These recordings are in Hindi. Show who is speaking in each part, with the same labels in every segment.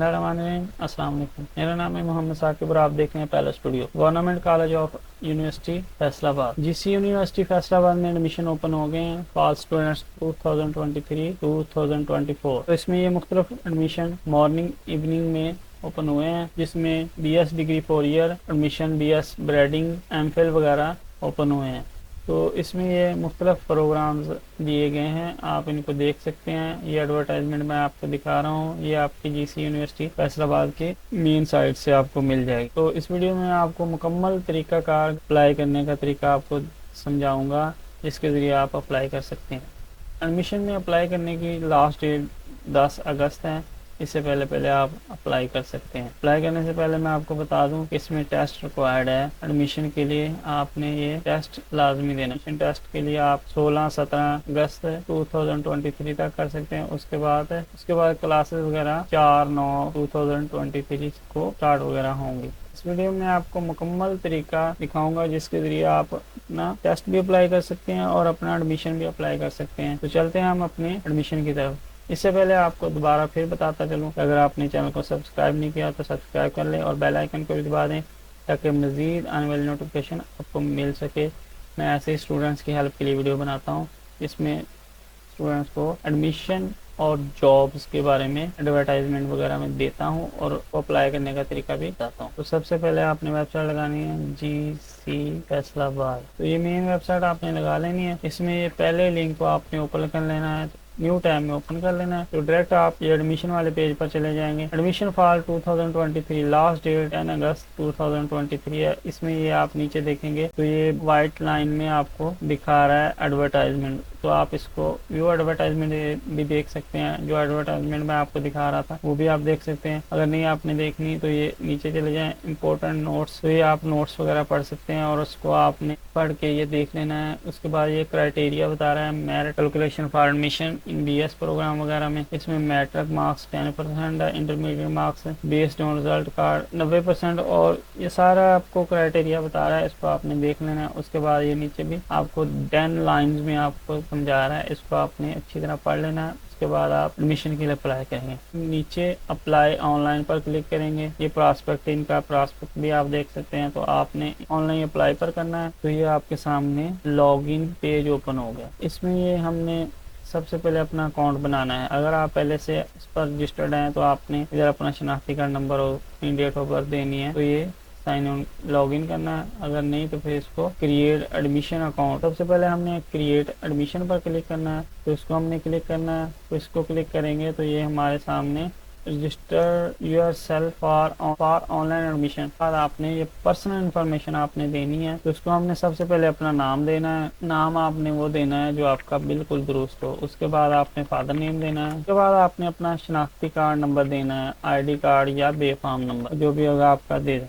Speaker 1: बिस्मिल्लाहिर्रहमानिर्रहीम। अस्सलाम वालेकुम। मेरा नाम है मोहम्मद साकिब और आप देख रहे हैं पहला studio. Government college of university Faisalabad, GC university Faisalabad में एडमिशन ओपन हो गए हैं फॉर स्टूडेंट्स 2023-2024। तो इसमें ये मुख्तलिफ एडमिशन मॉर्निंग इवनिंग में ओपन हुए हैं, जिसमें BS degree 4 year admission, BS braiding, MPhil वगैरह ओपन हुए हैं। तो इसमें ये मुख्तलिफ प्रोग्राम्स दिए गए हैं, आप इनको देख सकते हैं। ये एडवर्टाइजमेंट मैं आपको दिखा रहा हूँ, ये आपकी जीसी यूनिवर्सिटी फैसलाबाद के मेन साइट से आपको मिल जाएगी। तो इस वीडियो में आपको मुकम्मल तरीक़ाकार अप्लाई करने का तरीका आपको समझाऊंगा, जिसके ज़रिए आप अप्लाई कर सकते हैं। एडमिशन में अप्लाई करने की लास्ट डेट 10 अगस्त है। इससे पहले आप अप्लाई कर सकते हैं। अप्लाई करने से पहले मैं आपको बता दूं कि इसमें टेस्ट रिक्वायर्ड है। एडमिशन के लिए आपने ये टेस्ट लाजमी देना। टेस्ट के लिए आप 16-17 अगस्त 2023 तक कर सकते हैं। उसके बाद क्लासेस वगैरह 4/9/2023 को स्टार्ट वगैरह होंगी। इस वीडियो में आपको मुकम्मल तरीका दिखाऊंगा, जिसके ज़रिए आप अपना टेस्ट भी अप्लाई कर सकते हैं और अपना एडमिशन भी अप्लाई कर सकते हैं। तो चलते हैं हम अपने एडमिशन की तरफ। इससे पहले आपको दोबारा फिर बताता चलूं कि अगर आपने चैनल को सब्सक्राइब नहीं किया तो सब्सक्राइब कर लें और बेल आइकन को भी दबा दें, ताकि मज़ीद आने वाली नोटिफिकेशन आपको मिल सके। मैं ऐसे ही स्टूडेंट्स की हेल्प के लिए वीडियो बनाता हूं, जिसमें स्टूडेंट्स को एडमिशन और जॉब्स के बारे में एडवर्टाइजमेंट वगैरह में देता हूं और अप्लाई करने का तरीका भी बताता हूं। तो सबसे पहले आपने वेबसाइट लगानी है GC फैसलाबाद। तो ये मेन वेबसाइट आपने लगा लेनी है। इसमें ये पहले लिंक को आपने ओपन कर लेना है, न्यू टैब में ओपन कर लेना है। तो डायरेक्ट आप ये एडमिशन वाले पेज पर चले जाएंगे। एडमिशन फॉर 2023, लास्ट डेट 10 अगस्त 2023 है। इसमें ये आप नीचे देखेंगे तो ये वाइट लाइन में आपको दिखा रहा है एडवर्टाइजमेंट। तो आप इसको व्यू एडवर्टाइजमेंट भी देख सकते हैं। जो एडवर्टाइजमेंट मैं आपको दिखा रहा था वो भी आप देख सकते हैं। अगर नहीं आपने देखनी तो ये नीचे चले जाएं, इंपॉर्टेंट नोट्स। तो ये आप नोट्स वगैरह पढ़ सकते हैं और उसको आपने पढ़ के ये देख लेना है। उसके बाद ये क्राइटेरिया बता रहा है, merit calculation for admission in BS program वगैरह में। इसमें मैट्रिक मार्क्स 10% है, intermediate marks based on result card 90%, और ये सारा आपको क्राइटेरिया बता रहा है। इसको आपने देख लेना है। उसके बाद ये नीचे भी आपको 10 लाइन्स में आपको समझा रहा है, इसको आपने अच्छी तरह पढ़ लेना है। उसके बाद आप एडमिशन के लिए अप्लाई करेंगे। नीचे अप्लाई ऑनलाइन पर क्लिक करेंगे। ये प्रॉस्पेक्ट, इनका प्रॉस्पेक्ट भी आप देख सकते हैं। तो आपने ऑनलाइन अप्लाई पर करना है। तो ये आपके सामने लॉगिन पेज ओपन हो गया। इसमें ये हमने सबसे पहले अपना अकाउंट बनाना है। अगर आप पहले से इस पर रजिस्टर्ड हैं तो आपने इधर अपना शनाख्ती कार्ड नंबर और अपनी डेट ऑफ बर्थ देनी है। तो ये साइन इन लॉगिन करना है। अगर नहीं तो फिर इसको क्रिएट एडमिशन अकाउंट, सबसे पहले हमने क्रिएट एडमिशन पर क्लिक करना है। तो इसको हमने क्लिक करना है। तो इसको क्लिक करेंगे तो ये हमारे सामने register your self for online admission. बाद आपने ये पर्सनल इन्फॉर्मेशन आपने देनी है। तो उसको हमने सबसे पहले अपना नाम देना है। नाम आपने वो देना है जो आपका बिल्कुल दुरुस्त हो। उसके बाद आपने फादर नेम देना है। उसके बाद आपने अपना शनाख्ती कार्ड नंबर देना है, ID कार्ड या बेफाम नंबर जो भी होगा आपका दे देना।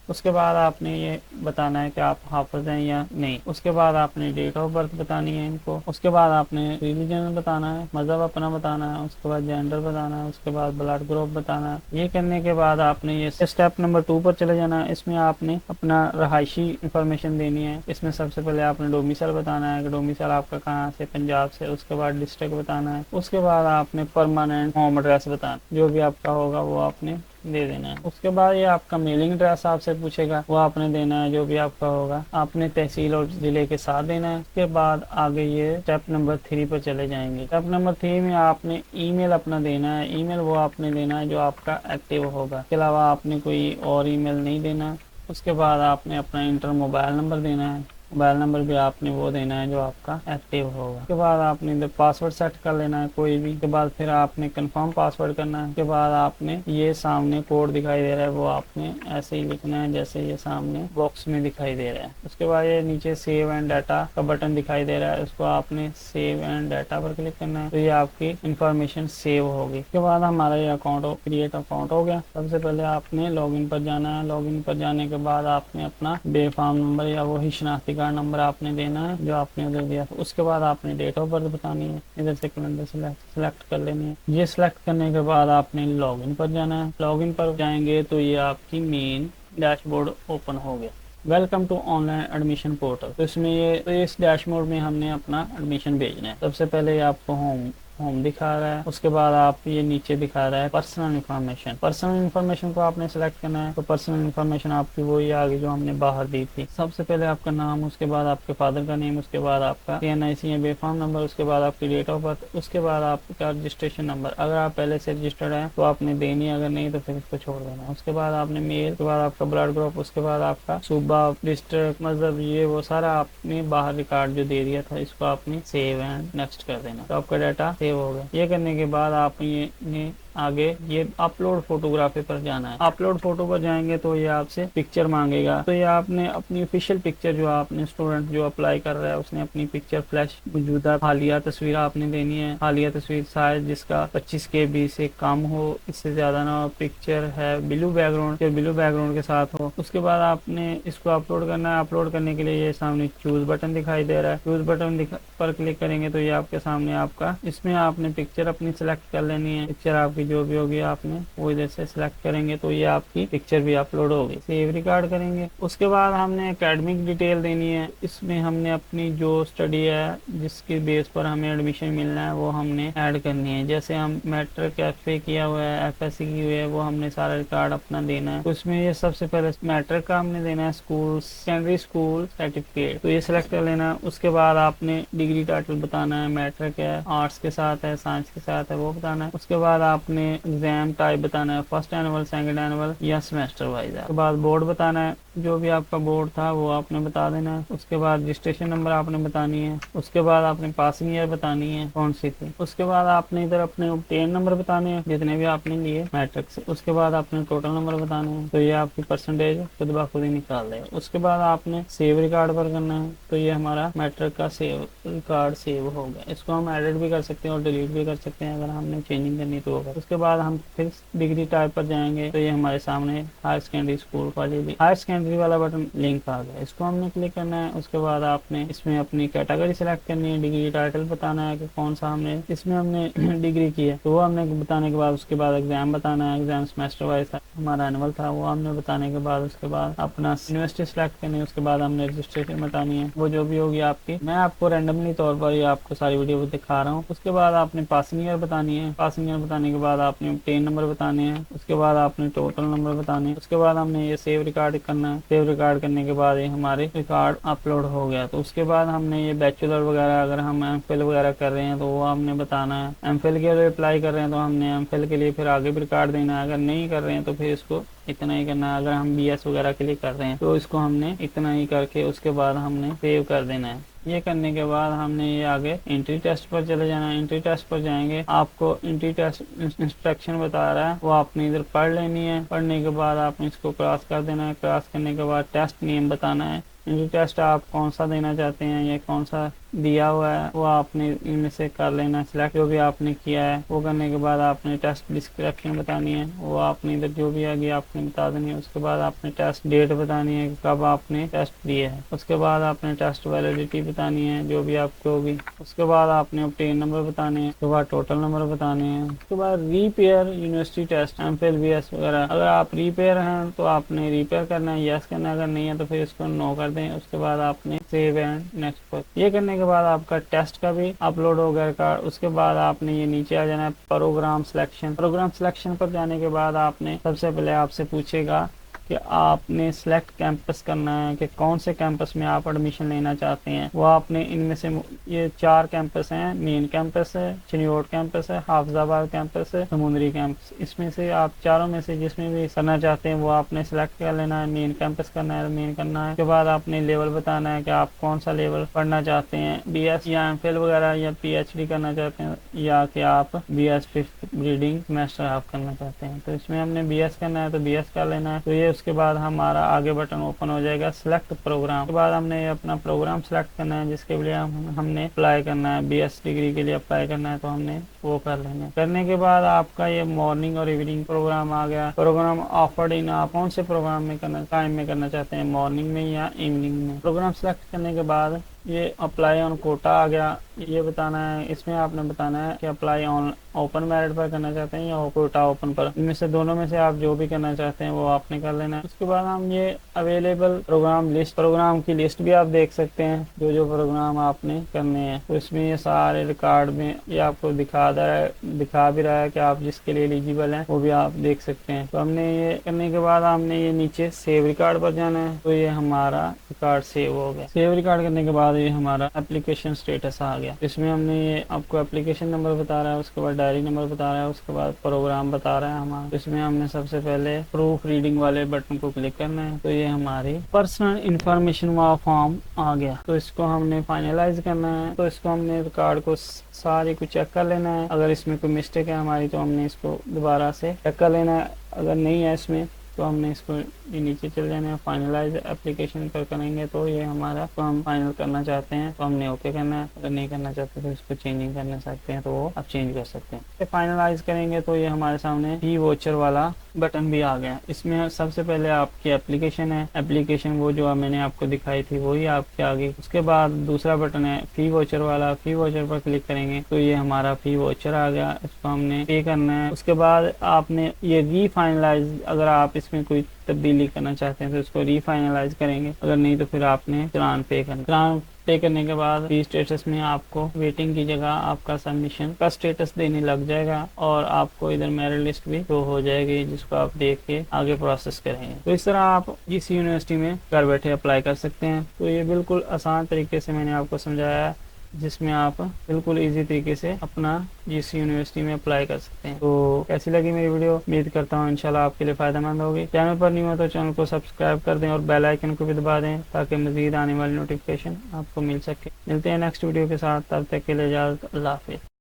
Speaker 1: उसके बाद आपने ये बताना है कि आप हाफिज हैं या नहीं। उसके बाद आपने डेट ऑफ बर्थ बतानी है इनको। उसके बाद आपने रिलीजन बताना है, मजहब अपना बताना है। उसके बाद जेंडर बताना है। उसके बाद ब्लड ग्रुप बताना है। ये करने के बाद आपने ये स्टेप नंबर 2 पर चले जाना है। इसमें आपने अपना रहायशी इंफॉर्मेशन देनी है। इसमें सबसे पहले आपने डोमिसाइल बताना है कि डोमिसाइल आपका कहाँ से, पंजाब से। उसके बाद डिस्ट्रिक्ट बताना है। उसके बाद आपने परमानेंट होम एड्रेस बताना, जो भी आपका होगा वो आपने दे देना है। उसके बाद ये आपका मेलिंग एड्रेस आपसे पूछेगा, वो आपने देना है जो भी आपका होगा। आपने तहसील और जिले के साथ देना है। उसके बाद आगे ये स्टेप नंबर 3 पर चले जाएंगे। स्टेप नंबर 3 में आपने ईमेल अपना देना है। ईमेल वो आपने देना है जो आपका एक्टिव होगा। इसके अलावा आपने कोई और ईमेल नहीं देना। उसके बाद आपने अपना इंटर मोबाइल नंबर देना है। मोबाइल नंबर भी आपने वो देना है जो आपका एक्टिव होगा। उसके बाद आपने इधर पासवर्ड सेट कर लेना है कोई भी। उसके बाद फिर आपने कंफर्म पासवर्ड करना है। उसके बाद आपने ये सामने कोड दिखाई दे रहा है, वो आपने ऐसे ही लिखना है जैसे ये सामने बॉक्स में दिखाई दे रहा है। उसके बाद ये नीचे सेव एंड डाटा का बटन दिखाई दे रहा है, उसको आपने सेव एंड डाटा पर क्लिक करना है। तो ये आपकी इंफॉर्मेशन सेव होगी। उसके बाद हमारा ये अकाउंट क्रिएट अकाउंट हो गया। सबसे पहले आपने लॉगिन पर जाना है। लॉगिन पर जाने के बाद आपने अपना बेफाम नंबर या वही शनाख्ती नंबर आपने देना है जो आपने उधर दिया। उसके बाद आपने डेट ऑफ बर्थ बतानी है। इधर से कैलेंडर सेलेक्ट कर लेनी है। ये सिलेक्ट करने के बाद आपने लॉगिन पर जाना है। लॉगिन पर जाएंगे तो ये आपकी मेन डैशबोर्ड ओपन हो गया। Welcome to online admission portal. तो इसमें ये इस डैशबोर्ड में हमने अपना एडमिशन भेजना है। सबसे पहले आपको होम होम दिखा रहा है। उसके बाद आप ये नीचे दिखा रहा है पर्सनल इन्फॉर्मेशन। पर्सनल इन्फॉर्मेशन को आपने सेलेक्ट करना है। तो पर्सनल इन्फॉर्मेशन आपकी वही आगे जो हमने बाहर दी थी। सबसे पहले आपका नाम, उसके बाद आपके फादर का नेम, उसके बाद आपका NIC या बेफाम नंबर, उसके बाद आपकी डेट ऑफ बर्थ, उसके बाद आपका रजिस्ट्रेशन नंबर। अगर आप पहले से रजिस्टर्ड है तो आपने देनी है, अगर नहीं तो फिर इसको छोड़ देना। उसके बाद आपने मेल, उसके बाद आपका ब्लड ग्रुप, उसके बाद आपका सूबा, डिस्ट्रिक्ट, मतलब ये वो सारा आपने बाहर रिकॉर्ड जो दे दिया था इसको आपने सेव एंड नेक्स्ट कर देना। तो आपका डाटा सेव हो गया। ये करने के बाद आप ये आगे ये अपलोड फोटोग्राफी पर जाना है। अपलोड फोटो पर जाएंगे तो ये आपसे पिक्चर मांगेगा। तो ये आपने अपनी ऑफिशियल पिक्चर जो आपने स्टूडेंट जो अप्लाई कर रहा है उसने अपनी पिक्चर फ्लैश मौजूदा हालिया तस्वीर आपने देनी है। हालिया तस्वीर साइज जिसका 25 KB से कम हो, इससे ज्यादा ना हो। पिक्चर है ब्लू बैकग्राउंड, ब्लू बैकग्राउंड के साथ हो। उसके बाद आपने इसको अपलोड करना है। अपलोड करने के लिए ये सामने चूज बटन दिखाई दे रहा है। चूज बटन पर क्लिक करेंगे तो ये आपके सामने आपका इसमें आपने पिक्चर अपनी सिलेक्ट कर लेनी है। पिक्चर आपकी जो भी होगी आपने वो इधर से सिलेक्ट करेंगे तो ये आपकी पिक्चर भी अपलोड होगी। सेव रिकॉर्ड करेंगे। उसके बाद हमने एकेडमिक डिटेल देनी है। इसमें हमने अपनी जो स्टडी है जिसके बेस पर हमें एडमिशन मिलना है वो हमने ऐड करनी है। जैसे हम मैट्रिक FA किया हुआ है, FSC की हुई है, वो हमने सारा रिकॉर्ड अपना देना है। तो इसमें ये सबसे पहले मैट्रिक का हमने देना है, स्कूल सेकेंडरी स्कूल सर्टिफिकेट, तो ये सिलेक्ट कर लेना है। उसके बाद आपने डिग्री टाइटल बताना है, मैट्रिक है, आर्ट्स के साथ है, साइंस के साथ है, वो बताना है। उसके बाद आपने एग्जाम टाइप बताना है, फर्स्ट एनुअल, सेकंड एनुअल या सेमेस्टर वाइज है। उसके बाद बोर्ड बताना है, जो भी आपका बोर्ड था वो आपने बता देना है। उसके बाद रजिस्ट्रेशन नंबर आपने बतानी है। उसके बाद आपने पासिंग ईयर बतानी है कौन सी थी। उसके बाद आपने इधर अपने ऑब्टेन नंबर बताने हैं जितने भी आपने लिए मैट्रिक से। उसके बाद आपने टोटल नंबर बताने हैं, तो ये आपकी परसेंटेज खुद ब खुद ही निकाल देगा। उसके बाद आपने सेव रिकॉर्ड पर करना है। तो ये हमारा मैट्रिक का सेव रिकॉर्ड सेव हो गया। इसको हम एडिट भी कर सकते हैं और डिलीट भी कर सकते हैं अगर हमने चेंजिंग करनी तो होगा। उसके बाद हम फिर डिग्री टाइप पर जाएंगे तो ये हमारे सामने हायर सेकेंडरी स्कूल वाली हायर सेकेंडरी वाला बटन लिंक आ गया, इसको हमने क्लिक करना है। उसके बाद आपने इसमें अपनी कैटेगरी सिलेक्ट करनी है, डिग्री टाइटल बताना है कि कौन सा हमने इसमें हमने डिग्री की है, तो वो हमने बताने के बाद उसके बाद एग्जाम बताना है। एग्जाम सेमेस्टर वाइज था, हमारा एनुअल था, वो हमने बताने के बाद उसके बाद अपना यूनिवर्सिटी सिलेक्ट करनी है। उसके बाद हमने रजिस्ट्रेशन बतानी है, वो जो भी होगी आपकी। मैं आपको रैंडमली तौर पर ये आपको सारी वीडियो दिखा रहा हूँ। उसके बाद आपने पासिंग ईयर बतानी है। पासिंग ईयर बताने के बाद आपने ऑब्टेन नंबर बताने हैं। उसके बाद आपने टोटल नंबर बताने हैं। उसके बाद हमने ये सेव रिकॉर्ड करना है। सेव रिकॉर्ड करने के बाद ये हमारे रिकॉर्ड अपलोड हो गया। तो उसके बाद हमने ये बैचलर वगैरह अगर हम MPhil वगैरह कर रहे हैं तो वो हमने बताना है। MPhil के लिए अप्लाई कर रहे हैं तो हमने MPhil के लिए फिर आगे भी रिकॉर्ड देना है। अगर नहीं कर रहे हैं तो फिर इसको इतना ही करना है। अगर हम BS वगैरह के लिए कर रहे हैं तो इसको हमने इतना ही करके उसके बाद हमने सेव कर देना है। ये करने के बाद हमने ये आगे एंट्री टेस्ट पर चले जाना है। एंट्री टेस्ट पर जाएंगे, आपको एंट्री टेस्ट इंस्ट्रक्शन बता रहा है वो आपने इधर पढ़ लेनी है। पढ़ने के बाद आपने इसको क्रॉस कर देना है। क्रॉस करने के बाद टेस्ट नेम बताना है। एंट्री टेस्ट आप कौन सा देना चाहते हैं या कौन सा दिया हुआ है वो आपने इनमें से कर लेना सिलेक्ट, जो भी आपने किया है वो करने के बाद आपने टेस्ट डिस्क्रिप्शन बतानी है, वो आपने इधर जो भी आगे आपने बता देनी है। उसके बाद आपने टेस्ट डेट बतानी है कब आपने टेस्ट दिए है। उसके बाद आपने टेस्ट वैलिडिटी बतानी है जो भी आपकी होगी। उसके बाद आपने ऑब्टेन नंबर बताने हैं। उसके बाद टोटल नंबर बताने हैं। उसके बाद रीपेयर यूनिवर्सिटी टेस्ट MPhil BS वगैरह, अगर आप रीपेयर हैं तो आपने रीपेयर करना है, यस करना है। अगर नहीं है तो फिर इसको नो कर दें। उसके बाद आपने सेव एंड नेक्स्ट पर। ये करने के बाद आपका टेस्ट का भी अपलोड हो गया रिकॉर्ड। उसके बाद आपने ये नीचे आ जाना है प्रोग्राम सिलेक्शन। प्रोग्राम सिलेक्शन पर जाने के बाद आपने सबसे पहले आपसे पूछेगा कि आपने सिलेक्ट कैंपस करना है कि कौन से कैंपस में आप एडमिशन लेना चाहते हैं। वो आपने इनमें से ये 4 कैंपस हैं, मेन कैंपस है, चिन्योट कैंपस है, हाफिजाबाद कैंपस है, समुद्री कैंपस। इसमें से आप चारों में से जिसमें भी करना चाहते हैं वो आपने सिलेक्ट कर लेना है। मेन कैंपस करना है तो मेन करना है। उसके बाद आपने लेवल बताना है कि आप कौन सा लेवल पढ़ना चाहते हैं, BS या MPhil वगैरह या PhD करना चाहते हैं या कि आप BS 5th रीडिंग सेमेस्टर आप करना चाहते हैं। तो इसमें हमने BS करना है तो BS कर लेना है। तो ये उसके बाद हमारा आगे बटन ओपन हो जाएगा सिलेक्ट प्रोग्राम। उसके बाद हमने अपना प्रोग्राम सिलेक्ट करना है जिसके लिए हमने अप्लाई करना है। BS डिग्री के लिए अप्लाई करना है तो हमने वो कर लेना है। करने के बाद आपका ये मॉर्निंग और इवनिंग प्रोग्राम आ गया। प्रोग्राम ऑफर्ड इन, आप कौन से प्रोग्राम में करना टाइम में करना चाहते हैं, मॉर्निंग में या इवनिंग में। प्रोग्राम सिलेक्ट करने के बाद ये अप्लाई ऑन कोटा आ गया, ये बताना है। इसमें आपने बताना है कि अप्लाई ऑन ओपन मेरिट पर करना चाहते हैं या कोटा ओपन पर, इनमें से दोनों में से आप जो भी करना चाहते हैं वो आपने कर लेना है। उसके बाद हम ये अवेलेबल प्रोग्राम लिस्ट, प्रोग्राम की लिस्ट भी आप देख सकते हैं, जो जो प्रोग्राम आपने करने हैं। तो इसमें ये सारे रिकॉर्ड में ये आपको दिखा भी रहा है कि आप जिसके लिए एलिजिबल हैं वो भी आप देख सकते हैं। तो हमने ये करने के बाद हमने ये नीचे सेव रिकॉर्ड पर जाना है। तो ये हमारा रिकॉर्ड सेव हो गया। सेव रिकॉर्ड करने के बाद ये हमारा एप्लीकेशन स्टेटस आ गया। इसमें हमने ये आपको एप्लीकेशन नंबर बता रहा है, उसके बाद डायरी नंबर बता रहा है, उसके बाद प्रोग्राम बता रहा है हमारा। इसमें हमने सबसे पहले प्रूफ रीडिंग वाले बटन को क्लिक करना है। तो ये हमारी पर्सनल इंफॉर्मेशन वाला फॉर्म आ गया। तो इसको हमने फाइनलाइज करना है। तो इसको हमने रिकॉर्ड को सारी को चेक कर लेना है। अगर इसमें कोई मिस्टेक है हमारी तो हमने इसको दोबारा से चेक कर लेना है। अगर नहीं है इसमें तो हमने इसको ये नीचे चल जाना है। फाइनलाइज एप्लीकेशन पर करेंगे तो ये हमारा तो हम फाइनल करना चाहते हैं तो हमने ओके करना है। अगर नहीं करना चाहते तो इसको चेंजिंग करना सकते हैं तो वो आप चेंज कर सकते हैं। फाइनलाइज करेंगे तो ये हमारे सामने ई वोचर वाला बटन भी आ गया। इसमें सबसे पहले आपकी एप्लीकेशन है, एप्लीकेशन वो जो मैंने आपको दिखाई थी वही आपके आगे। उसके बाद दूसरा बटन है फी वोचर वाला, फी वोचर पर क्लिक करेंगे तो ये हमारा फी वोचर आ गया। इसको हमने पे करना है। उसके बाद आपने ये रीफाइनलाइज, अगर आप इसमें कोई तब्दीली करना चाहते हैं तो इसको रीफाइनलाइज करेंगे, अगर नहीं तो फिर आपने चालान पे करना। चालान पे करने के बाद फी स्टेटस में आपको वेटिंग की जगह आपका सबमिशन का स्टेटस देने लग जाएगा और आपको इधर मेरिट लिस्ट भी शो हो जाएगी, जिसको आप देख के आगे प्रोसेस करेंगे। तो इस तरह आप जिस यूनिवर्सिटी में घर बैठे अप्लाई कर सकते हैं। तो ये बिल्कुल आसान तरीके से मैंने आपको समझाया है, जिसमें आप बिल्कुल इजी तरीके से अपना जिस यूनिवर्सिटी में अप्लाई कर सकते हैं। तो कैसी लगी मेरी वीडियो, उम्मीद करता हूँ इंशाल्लाह आपके लिए फायदेमंद होगी। चैनल पर नहीं हो तो चैनल को सब्सक्राइब कर दें और बेल आइकन को भी दबा दें ताकि मजीद आने वाली नोटिफिकेशन आपको मिल सके। मिलते हैं नेक्स्ट वीडियो के साथ, तब तक के लिए इजाज़त, अल्लाह हाफिज़।